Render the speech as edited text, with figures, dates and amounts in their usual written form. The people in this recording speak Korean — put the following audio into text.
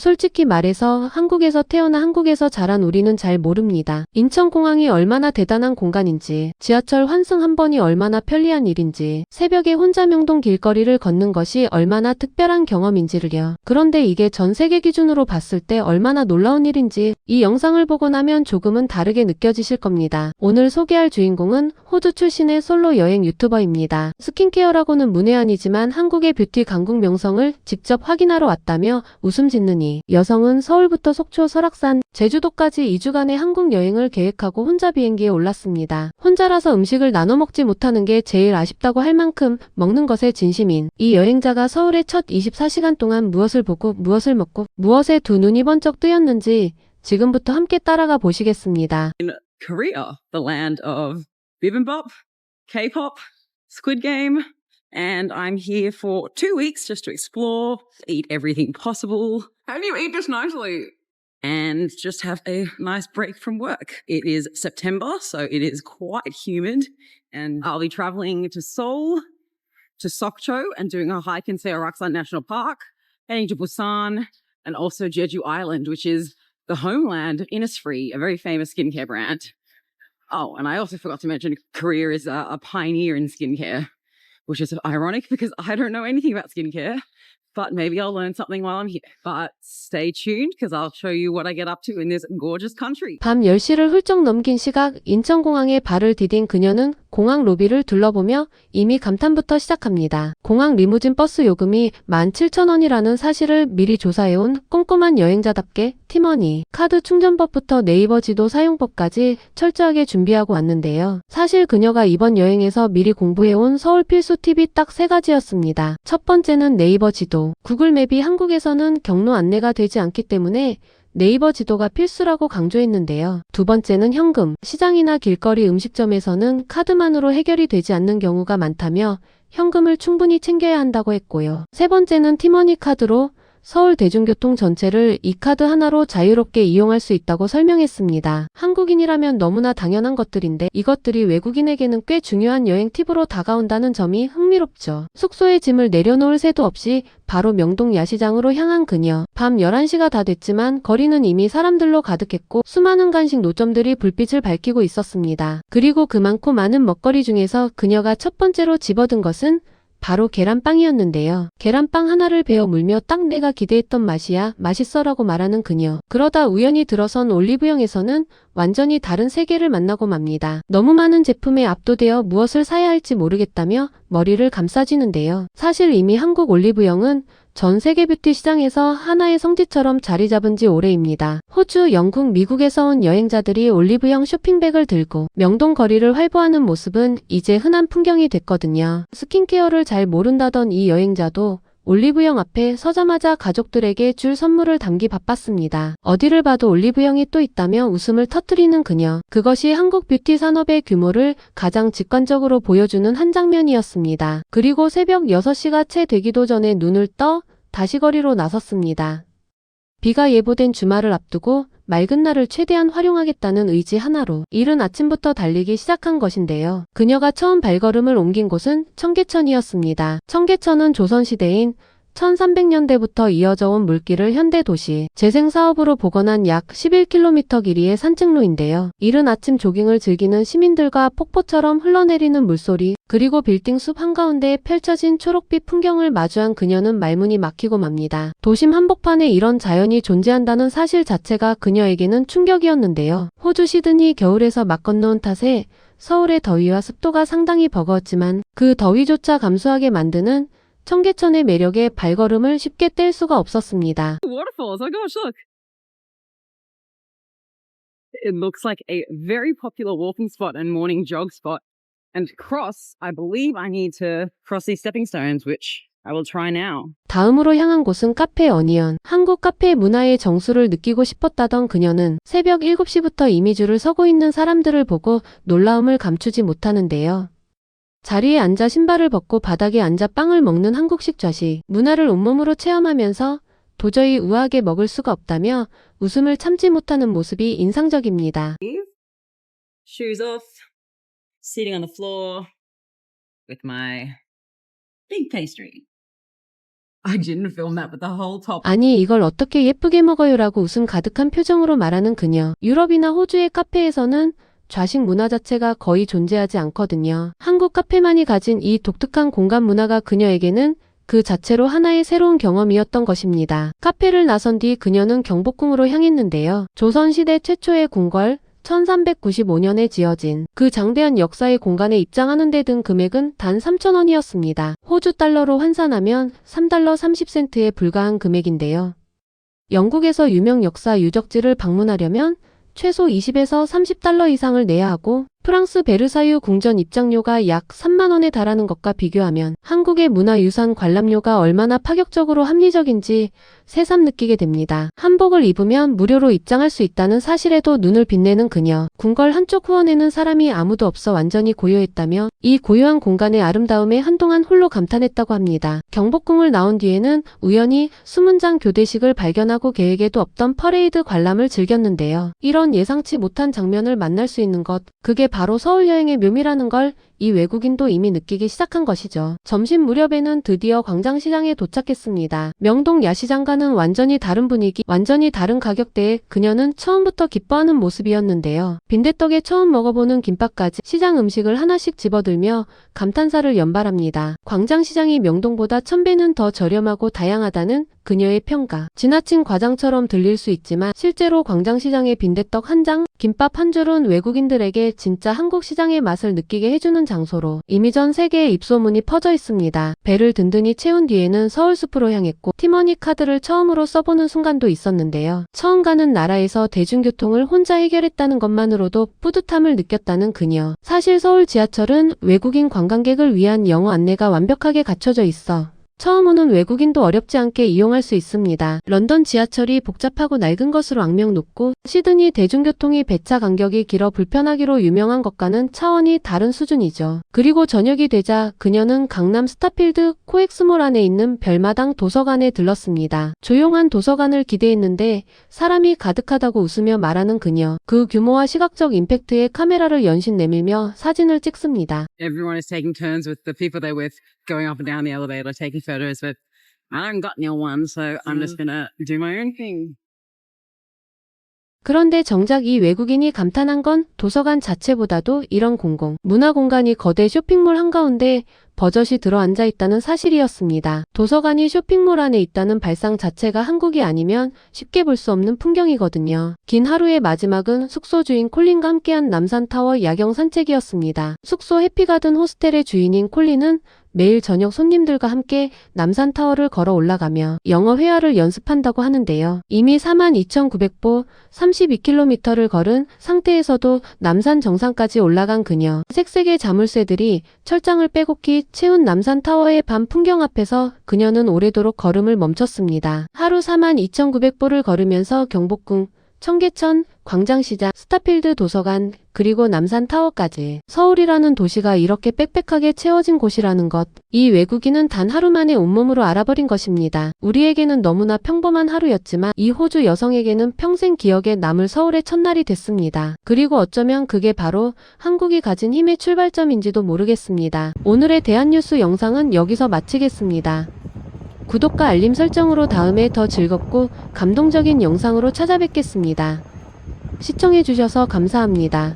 솔직히 말해서 한국에서 태어나 한국에서 자란 우리는 잘 모릅니다. 인천공항이 얼마나 대단한 공간인지, 지하철 환승 한 번이 얼마나 편리한 일인지, 새벽에 혼자 명동 길거리를 걷는 것이 얼마나 특별한 경험인지를요. 그런데 이게 전 세계 기준으로 봤을 때 얼마나 놀라운 일인지 이 영상을 보고 나면 조금은 다르게 느껴지실 겁니다. 오늘 소개할 주인공은 호주 출신의 솔로 여행 유튜버입니다. 스킨케어라고는 문외한이지만 한국의 뷰티 강국 명성을 직접 확인하러 왔다며 웃음 짓느니 여성은 서울부터 속초, 설악산, 제주도까지 2주간의 한국 여행을 계획하고 혼자 비행기에 올랐습니다. 혼자라서 음식을 나눠 먹지 못하는 게 제일 아쉽다고 할 만큼 먹는 것에 진심인 이 여행자가 서울의 첫 24시간 동안 무엇을 보고 무엇을 먹고 무엇에 두 눈이 번쩍 뜨였는지 지금부터 함께 따라가 보시겠습니다. Korea, the land of bibimbap, K-pop, Squid Game, and I'm here for 2 weeks just to explore, eat everything possible. How do you eat this nicely? And just have a nice break from work. It is September, so it is quite humid, and I'll be traveling to Seoul, to Sokcho, and doing a hike in Seoraksan National Park, heading to Busan, and also Jeju Island, which is the homeland of Innisfree, a very famous skincare brand. Oh, and I also forgot to mention Korea is a pioneer in skincare, which is ironic because I don't know anything about skincare, but maybe I'll learn something while I'm here. But stay tuned because I'll show you what I get up to in this gorgeous country. 밤 10시를 훌쩍 넘긴 시각 인천공항에 발을 디딘 그녀는 공항 로비를 둘러보며 이미 감탄부터 시작합니다. 공항 리무진 버스 요금이 17,000원이라는 사실을 미리 조사해온 꼼꼼한 여행자답게 팀원이 카드 충전법부터 네이버 지도 사용법까지 철저하게 준비하고 왔는데요. 사실 그녀가 이번 여행에서 미리 공부해온 서울 필수 팁이 딱 3가지였습니다. 첫 번째는 네이버 지도. 구글 맵이 한국에서는 경로 안내가 되지 않기 때문에 네이버 지도가 필수라고 강조했는데요. 두 번째는 현금. 시장이나 길거리 음식점에서는 카드만으로 해결이 되지 않는 경우가 많다며 현금을 충분히 챙겨야 한다고 했고요. 세 번째는 티머니 카드로 서울 대중교통 전체를 이 카드 하나로 자유롭게 이용할 수 있다고 설명했습니다. 한국인이라면 너무나 당연한 것들인데 이것들이 외국인에게는 꽤 중요한 여행 팁으로 다가온다는 점이 흥미롭죠. 숙소에 짐을 내려놓을 새도 없이 바로 명동 야시장으로 향한 그녀. 밤 11시가 다 됐지만 거리는 이미 사람들로 가득했고 수많은 간식 노점들이 불빛을 밝히고 있었습니다. 그리고 그 많고 많은 먹거리 중에서 그녀가 첫 번째로 집어든 것은 바로 계란빵이었는데요. 계란빵 하나를 베어 물며 딱 내가 기대했던 맛이야, 맛있어라고 말하는 그녀. 그러다 우연히 들어선 올리브영에서는 완전히 다른 세계를 만나고 맙니다. 너무 많은 제품에 압도되어 무엇을 사야 할지 모르겠다며 머리를 감싸쥐는데요. 사실 이미 한국 올리브영은 전 세계 뷰티 시장에서 하나의 성지처럼 자리 잡은 지 오래입니다. 호주, 영국, 미국에서 온 여행자들이 올리브영 쇼핑백을 들고 명동 거리를 활보하는 모습은 이제 흔한 풍경이 됐거든요. 스킨케어를 잘 모른다던 이 여행자도 올리브영 앞에 서자마자 가족들에게 줄 선물을 담기 바빴습니다. 어디를 봐도 올리브영이 또 있다며 웃음을 터뜨리는 그녀. 그것이 한국 뷰티 산업의 규모를 가장 직관적으로 보여주는 한 장면이었습니다. 그리고 새벽 6시가 채 되기도 전에 눈을 떠 다시 거리로 나섰습니다. 비가 예보된 주말을 앞두고 맑은 날을 최대한 활용하겠다는 의지 하나로 이른 아침부터 달리기 시작한 것인데요. 그녀가 처음 발걸음을 옮긴 곳은 청계천이었습니다. 청계천은 조선시대인 1300년대부터 이어져 온 물길을 현대도시 재생사업으로 복원한 약 11km 길이의 산책로인데요. 이른 아침 조깅을 즐기는 시민들과 폭포처럼 흘러내리는 물소리 그리고 빌딩 숲 한가운데 펼쳐진 초록빛 풍경을 마주한 그녀는 말문이 막히고 맙니다. 도심 한복판에 이런 자연이 존재한다는 사실 자체가 그녀에게는 충격이었는데요. 호주 시드니 겨울에서 막 건너온 탓에 서울의 더위와 습도가 상당히 버거웠지만 그 더위조차 감수하게 만드는 청계천의 매력에 발걸음을 쉽게 뗄 수가 없었습니다. Waterfalls, oh gosh, look. It looks like a very popular walking spot and morning jog spot. And to cross, I believe I need to cross these stepping stones, which I will try now. 다음으로 향한 곳은 카페 어니언. 한국 카페 문화의 정수를 느끼고 싶었다던 그녀는 새벽 7시부터 이미 줄을 서고 있는 사람들을 보고 놀라움을 감추지 못하는데요. 자리에 앉아 신발을 벗고 바닥에 앉아 빵을 먹는 한국식 좌식 문화를 온몸으로 체험하면서 도저히 우아하게 먹을 수가 없다며 웃음을 참지 못하는 모습이 인상적입니다. Shoes off, sitting on the floor with my big pastry. I didn't film that, but the whole top. 아니 이걸 어떻게 예쁘게 먹어요라고 웃음 가득한 표정으로 말하는 그녀. 유럽이나 호주의 카페에서는 좌식 문화 자체가 거의 존재하지 않거든요. 한국 카페만이 가진 이 독특한 공간 문화가 그녀에게는 그 자체로 하나의 새로운 경험이었던 것입니다. 카페를 나선 뒤 그녀는 경복궁으로 향했는데요. 조선시대 최초의 궁궐, 1395년에 지어진 그 장대한 역사의 공간에 입장하는 데 든 금액은 단 3,000원이었습니다. 호주 달러로 환산하면 3달러 30센트에 불과한 금액인데요. 영국에서 유명 역사 유적지를 방문하려면 최소 20에서 30달러 이상을 내야 하고 프랑스 베르사유 궁전 입장료가 약 3만 원에 달하는 것과 비교하면 한국의 문화유산 관람료가 얼마나 파격적으로 합리적인지 새삼 느끼게 됩니다. 한복을 입으면 무료로 입장할 수 있다는 사실에도 눈을 빛내는 그녀. 궁궐 한쪽 후원에는 사람이 아무도 없어 완전히 고요했다며 이 고요한 공간의 아름다움에 한동안 홀로 감탄했다고 합니다. 경복궁을 나온 뒤에는 우연히 수문장 교대식을 발견하고 계획에도 없던 퍼레이드 관람을 즐겼는데요. 이런 예상치 못한 장면을 만날 수 있는 것, 그게 바로 서울 여행의 묘미라는 걸 이 외국인도 이미 느끼기 시작한 것이죠. 점심 무렵에는 드디어 광장시장에 도착했습니다. 명동 야시장과는 완전히 다른 분위기, 완전히 다른 가격대에 그녀는 처음부터 기뻐하는 모습이었는데요. 빈대떡에 처음 먹어보는 김밥까지 시장 음식을 하나씩 집어들며 감탄사를 연발합니다. 광장시장이 명동보다 1000배는 더 저렴하고 다양하다는 그녀의 평가. 지나친 과장처럼 들릴 수 있지만 실제로 광장시장의 빈대떡 한 장, 김밥 한 줄은 외국인들에게 진짜 한국 시장의 맛을 느끼게 해주는 장소로 이미 전 세계에 입소문이 퍼져 있습니다. 배를 든든히 채운 뒤에는 서울숲으로 향했고 티머니 카드를 처음으로 써보는 순간도 있었는데요. 처음 가는 나라에서 대중교통을 혼자 해결했다는 것만으로도 뿌듯함을 느꼈다는 그녀. 사실 서울 지하철은 외국인 관광객을 위한 영어 안내가 완벽하게 갖춰져 있어 처음 오는 외국인도 어렵지 않게 이용할 수 있습니다. 런던 지하철이 복잡하고 낡은 것으로 악명 높고 시드니 대중교통이 배차 간격이 길어 불편하기로 유명한 것과는 차원이 다른 수준이죠. 그리고 저녁이 되자 그녀는 강남 스타필드 코엑스몰 안에 있는 별마당 도서관에 들렀습니다. 조용한 도서관을 기대했는데 사람이 가득하다고 웃으며 말하는 그녀. 그 규모와 시각적 임팩트에 카메라를 연신 내밀며 사진을 찍습니다. Everyone is taking turns with the people they're with, going up and down the elevator, taking photos, but I haven't got near one, so I'm just gonna do my own thing. 그런데 정작 이 외국인이 감탄한 건 도서관 자체보다도 이런 문화 공간이 거대 쇼핑몰 한가운데 버젓이 들어앉아 있다는 사실이었습니다. 도서관이 쇼핑몰 안에 있다는 발상 자체가 한국이 아니면 쉽게 볼 수 없는 풍경이거든요. 긴 하루의 마지막은 숙소 주인 콜린과 함께한 남산타워 야경 산책이었습니다. 숙소 해피가든 호스텔의 주인인 콜린은 매일 저녁 손님들과 함께 남산타워를 걸어 올라가며 영어 회화를 연습한다고 하는데요. 이미 42,900보 32km를 걸은 상태에서도 남산 정상까지 올라간 그녀. 색색의 자물쇠들이 철장을 빼곡히 채운 남산타워의 밤 풍경 앞에서 그녀는 오래도록 걸음을 멈췄습니다. 하루 42,900보를 걸으면서 경복궁, 청계천, 광장시장, 스타필드 도서관, 그리고 남산타워까지 서울이라는 도시가 이렇게 빽빽하게 채워진 곳이라는 것. 이 외국인은 단 하루 만에 온몸으로 알아버린 것입니다. 우리에게는 너무나 평범한 하루였지만 이 호주 여성에게는 평생 기억에 남을 서울의 첫날이 됐습니다. 그리고 어쩌면 그게 바로 한국이 가진 힘의 출발점인지도 모르겠습니다. 오늘의 대한뉴스 영상은 여기서 마치겠습니다. 구독과 알림 설정으로 다음에 더 즐겁고 감동적인 영상으로 찾아뵙겠습니다. 시청해주셔서 감사합니다.